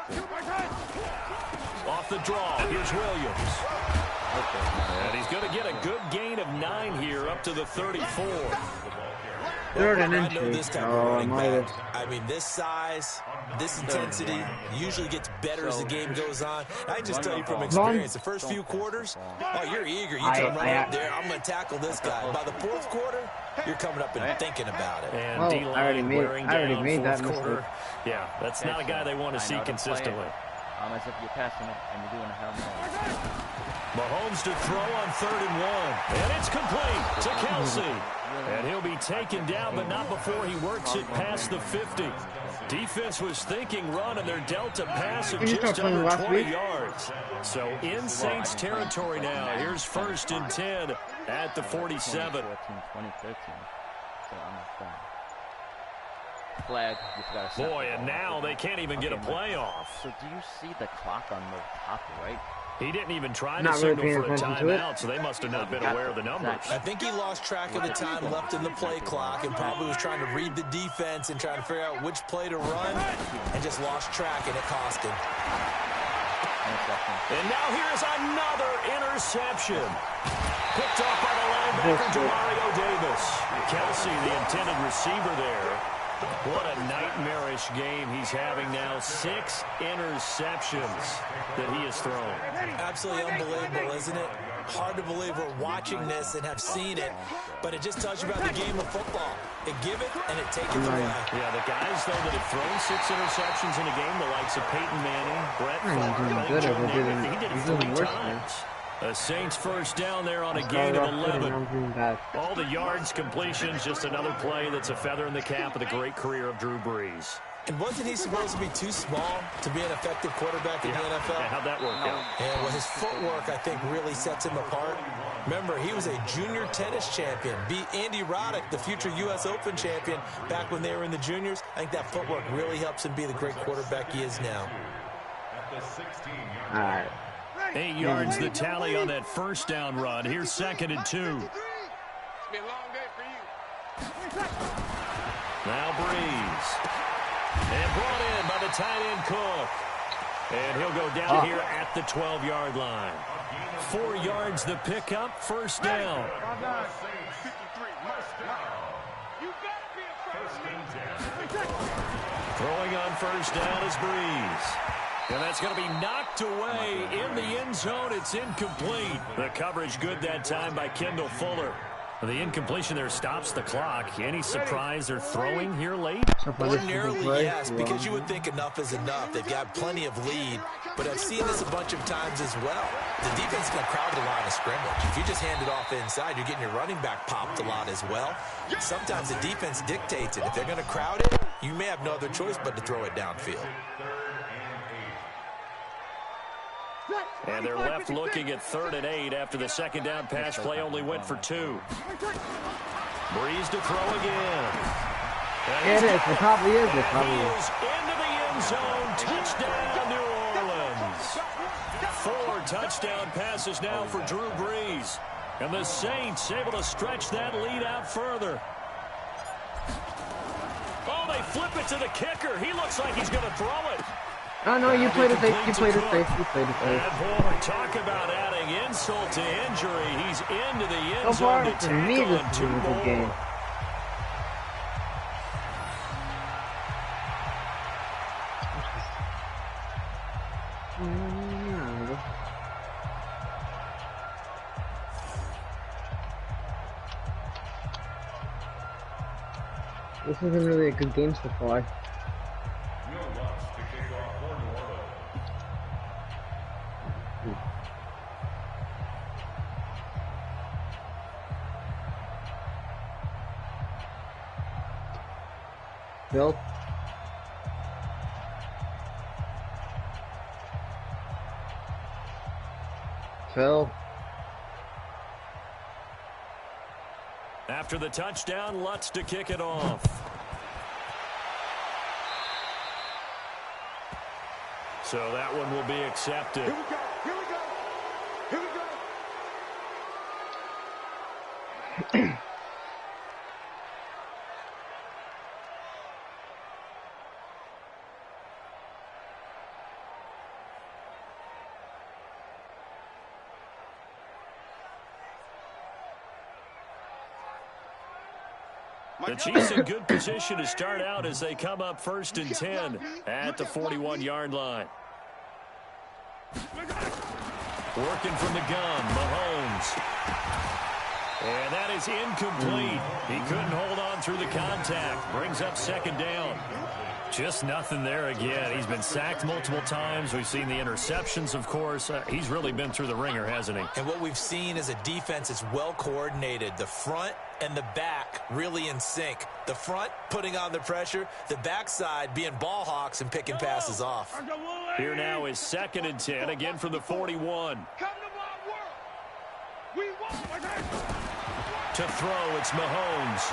Off the draw, here's Williams. And he's going to get a good gain of 9 here up to the 34. Third and I know this type of running back. I mean, this size, this intensity usually gets better as the game goes on. I just tell you from experience, the first few quarters, oh, you're eager. You come right up there. I'm going to tackle this guy. By the 4th quarter, you're coming up and thinking about it. And D-line wearing down 4th quarter. Yeah, that's not a guy they want to see consistently. As if you're passing it and you're doing a Hail Mary. Mahomes to throw on 3rd and 1. And it's complete to Kelsey. And he'll be taken down, but not before he works it past the 50. Defense was thinking run, and their delta pass of just under 20 yards. So in Saints territory now. Here's 1st and 10 at the 47. 2013. Flag. Boy, and now they can't even get a play off. So do you see the clock on the top right? He didn't even try to signal for a timeout, so they must have not been aware of the numbers. I think he lost track of the time left in the play clock and probably was trying to read the defense and trying to figure out which play to run and just lost track, and it cost him. And now here's another interception. Picked off by the linebacker, Demario Davis. Kelsey, the intended receiver there. What a nightmarish game he's having now. 6 interceptions that he has thrown. Absolutely unbelievable, isn't it? Hard to believe we're watching this and have seen it, but it just tells you about the game of football. It give it and it take it away. Yeah, the guys, though, that have thrown 6 interceptions in a game, the likes of Peyton Manning, Brett Favre, he did it 3 times. The Saints first down there on a gain of 11. All the yards, completions, just another play that's a feather in the cap of the great career of Drew Brees. And wasn't he supposed to be too small to be an effective quarterback in the NFL? Yeah, how'd that work out? Yeah, well, his footwork, I think, really sets him apart. Remember, he was a junior tennis champion, beat Andy Roddick, the future U.S. Open champion, back when they were in the juniors. I think that footwork really helps him be the great quarterback he is now. All right. 8 yards the tally on that first down run. Here's 2nd and 2. It's been a long day for you. Now Breeze. And brought in by the tight end Cook. And he'll go down here at the 12-yard line. 4 yards the pickup, first down. Throwing on first down is Breeze. And that's going to be knocked away in the end zone. It's incomplete. The coverage good that time by Kendall Fuller. The incompletion there stops the clock. Any surprise they're throwing here late? Ordinarily, yes, because you would think enough is enough. They've got plenty of lead, but I've seen this a bunch of times as well. The defense is going to crowd the line of scrimmage. If you just hand it off inside, you're getting your running back popped a lot as well. Sometimes the defense dictates it. If they're going to crowd it, you may have no other choice but to throw it downfield. And they're left looking at 3rd and 8 after the second down pass play only went for 2. Breeze to throw again. It is. It probably is. It probably is. Into the end zone. Touchdown, New Orleans. 4 touchdown passes now for Drew Brees. And the Saints able to stretch that lead out further. Oh, they flip it to the kicker. He looks like he's going to throw it. Oh, no, you played it safe. You played it safe. You played it safe. And boy, talk about adding insult to injury. He's into the end So far, zone to to me, tackle this and is 2 a good more. game. This isn't really a good game so far. Bill? Phil? After the touchdown, Lutz to kick it off. So that one will be accepted. Here we go. Here we go. Here we go. The Chiefs in good position to start out as they come up 1st and 10 at the 41-yard line. Working from the gun, Mahomes. And that is incomplete. He couldn't hold on through the contact. Brings up 2nd down. Just nothing there again. He's been sacked multiple times. We've seen the interceptions, of course. He's really been through the ringer, hasn't he? And what we've seen is a defense that's well coordinated. The front and the back really in sync. The front putting on the pressure, the backside being ball hawks and picking passes off. Here now is 2nd and 10, again from the 41. To throw, it's Mahomes.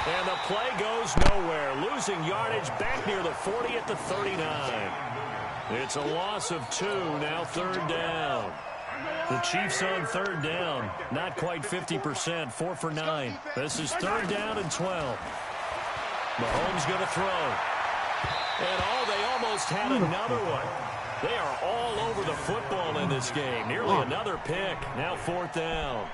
And the play goes nowhere. Losing yardage back near the 40 at the 39. It's a loss of 2, now 3rd down. The Chiefs on 3rd down. Not quite 50%, 4 for 9. This is 3rd down and 12. Mahomes going to throw. And they almost had another one. They are all over the football in this game. Nearly another pick. Now 4th down.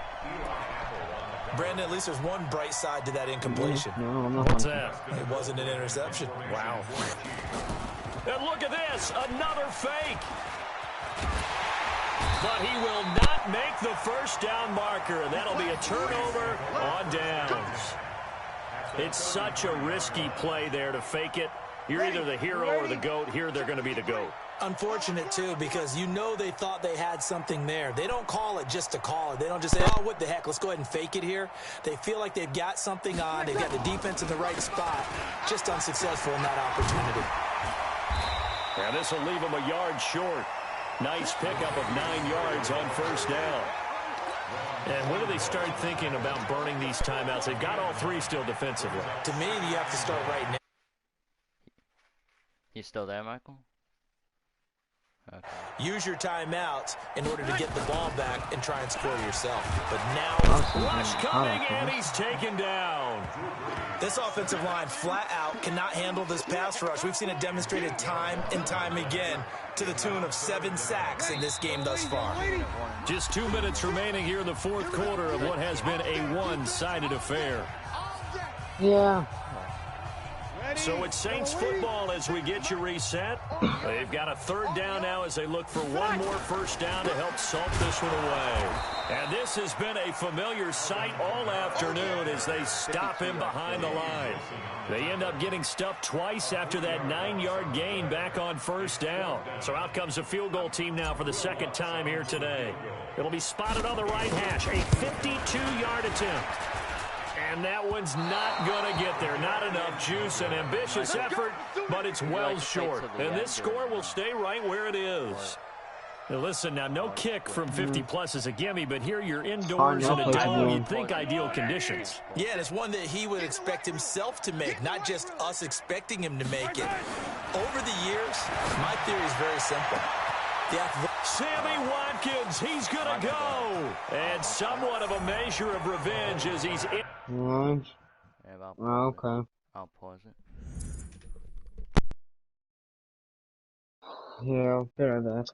Brandon, at least there's one bright side to that incompletion. What's that? It wasn't an interception. Wow. And look at this, another fake. But he will not make the first down marker, and that'll be a turnover on downs. It's such a risky play there to fake it. You're either the hero or the GOAT. Here they're going to be the GOAT. Unfortunate, too, because you know they thought they had something there. They don't call it just to call it. They don't just say, oh, what the heck, let's go ahead and fake it here. They feel like they've got something on. They've got the defense in the right spot. Just unsuccessful in that opportunity. And this will leave them a yard short. Nice pickup of 9 yards on first down. And when do they start thinking about burning these timeouts? They've got all 3 still defensively. To me, you have to start right now. You still there, Michael? Okay. Use your timeouts in order to get the ball back and try and score yourself. But now, rush coming, and he's taken down. This offensive line flat out cannot handle this pass rush. We've seen it demonstrated time and time again to the tune of 7 sacks in this game thus far. Just 2 minutes remaining here in the 4th quarter of what has been a one-sided affair. Yeah. So it's Saints football as we get you reset. They've got a 3rd down now as they look for one more first down to help salt this one away. And this has been a familiar sight all afternoon as they stop him behind the line. They end up getting stuffed twice after that 9-yard gain back on first down. So out comes a field goal team now for the 2nd time here today. It'll be spotted on the right hash, a 52-yard attempt. And that one's not going to get there. Not enough juice, an ambitious effort, but it's well short. And this score will stay right where it is. Now listen, now no kick from 50-plus is a gimme, but here you're indoors in a dome. You'd think ideal conditions. Yeah, and it's one that he would expect himself to make, not just us expecting him to make it. Over the years, my theory is very simple. Sammy Watkins, he's going to go. And somewhat of a measure of revenge as he's in. Okay. I'll pause it. Yeah, I'll be right back.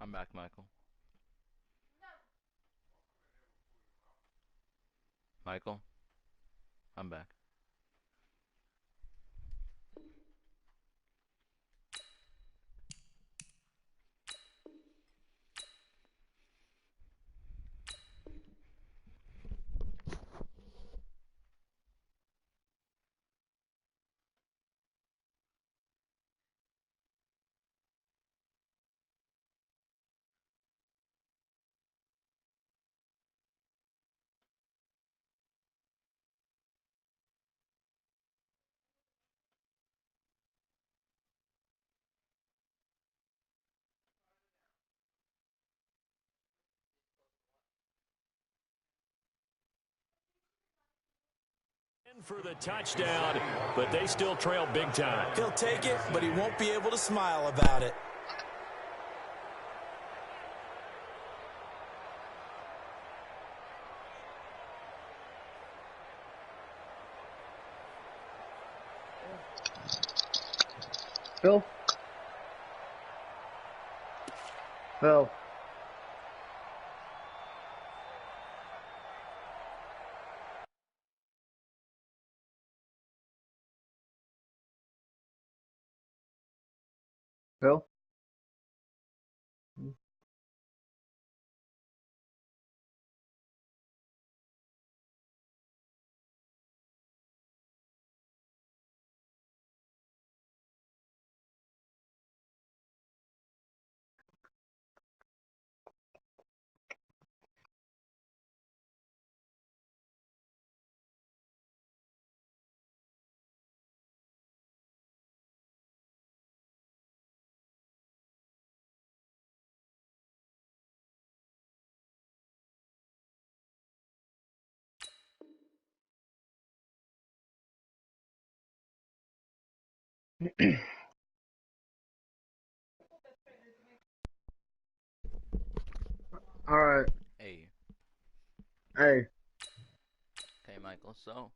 I'm back, Michael. Michael, I'm back. For the touchdown, but they still trail big time. He'll take it, but he won't be able to smile about it. Phil? Phil? Phil? Alright. Hey. Hey. Okay, Michael, so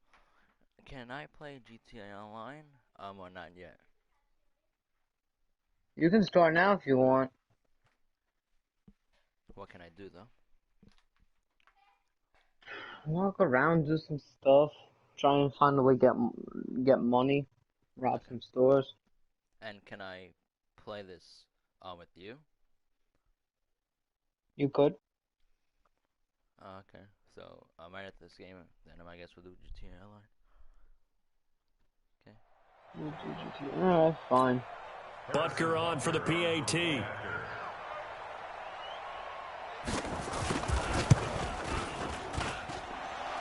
can I play GTA Online? Or not yet? You can start now if you want. What can I do though? Walk around, do some stuff. Try and find a way to get money. Rob some stores. And can I play this with you? You could. Okay, so I'm right at this game, then I guess we'll do GTA Online. Okay. Alright, fine. Butker on for the PAT.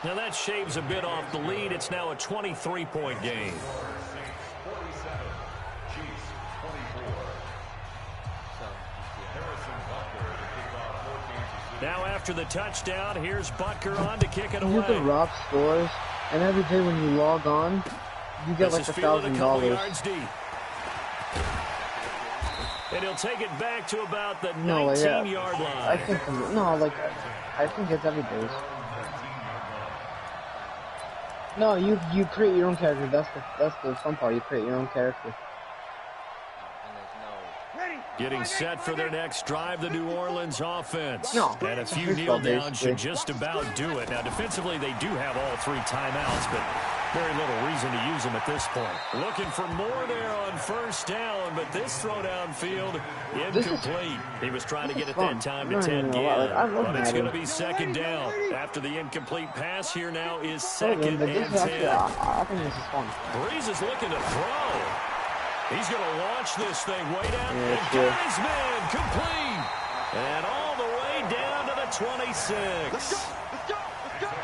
Now that shaves a bit off the lead. It's now a 23-point game. Now after the touchdown, here's Butker on to kick it away. You could rob stores, and every day when you log on, you get like $1,000. And he'll take it back to about the 19-yard line. I think I think it's every day. No, you create your own character. That's the fun part. You create your own character. Getting set for their next drive, the New Orleans offense. No, and a few kneel downs should just about do it. Now, defensively, they do have all 3 timeouts, but very little reason to use them at this point. Looking for more there on first down, but this throw downfield incomplete. He was trying to get it that time to 10 again, but it's going to be second down. After the incomplete pass, here now is second and 10. I think this is fun. Breeze is looking to throw. He's going to launch this thing way down. And got his man complete. And all the way down to the 26.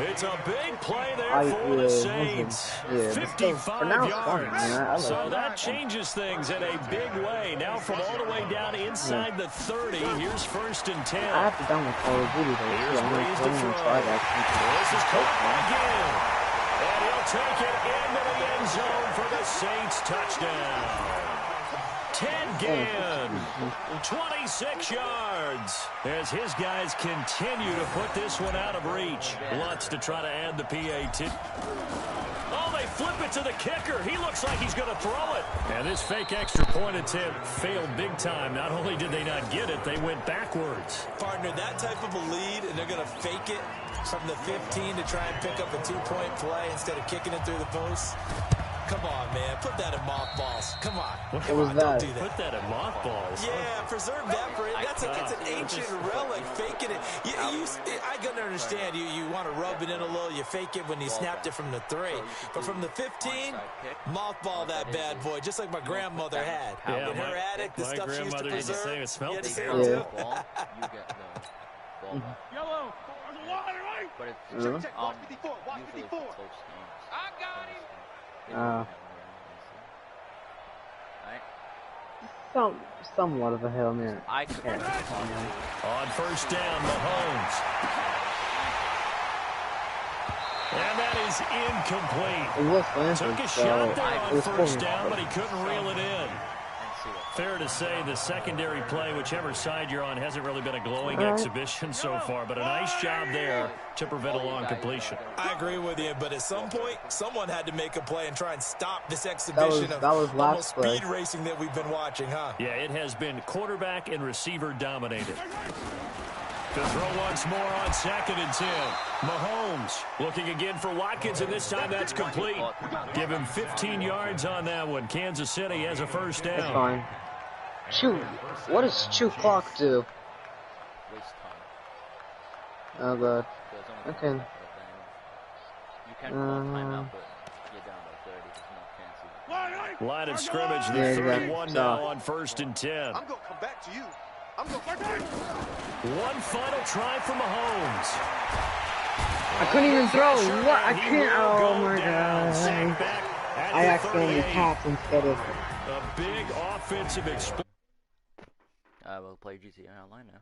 It's a big play there for the Saints. 55 yards. So that changes things in a big way. Now from all the way down inside the 30, here's first and 10. I have to download Call of Duty though. Here's Breeze to throw. This is caught again. And he'll take it into the end zone for the Saints touchdown. Ted Ginn, 26 yards, as his guys continue to put this one out of reach. Lutz to try to add the PAT. Oh, they flip it to the kicker. He looks like he's going to throw it. And this fake extra point attempt failed big time. Not only did they not get it, they went backwards. Partner, that type of a lead, and they're going to fake it from the 15 to try and pick up a 2-point play instead of kicking it through the post. Come on, man. Put that in mothballs. Come on. What was that? Don't do that. Put that in mothballs. Yeah, preserve that for it. It's an ancient relic. Faking it. I can understand. You want to rub it in a little. You fake it when you snapped it from the 3. But from the 15, mothball that bad boy, just like my grandmother had. Yeah, in her attic, the stuff she used to preserve. It smelled the too. ball, you get the ball back. Yellow. There's a water, right? But it's Check. Watch 54. Watch 54. I got him. Somewhat of a Hail Mary. On first down, Mahomes. And that is incomplete. It was Stanford, Took a shot there on was first down, but he couldn't reel it in. Fair to say the secondary play, whichever side you're on, hasn't really been a glowing exhibition so far, but a nice job there to prevent a long completion. I agree with you, but at some point, someone had to make a play and try and stop this exhibition of almost speed racing that we've been watching, huh? Yeah, it has been quarterback and receiver dominated. To throw once more on second and 10. Mahomes looking again for Watkins, and this time that's complete. Give him 15 yards on that one. Kansas City has a first down. That's fine. Shoot. What does chew clock do? Oh, God. Okay. You can call timeout, but you're down by 30. There's no chance. Line of scrimmage, the 31 now on first and 10. I'm going to come back to you. One final try for Mahomes. I couldn't even throw. What? I can't. Oh, my God. I accidentally tapped instead of... A big offensive explosion. We'll play GTA Online now.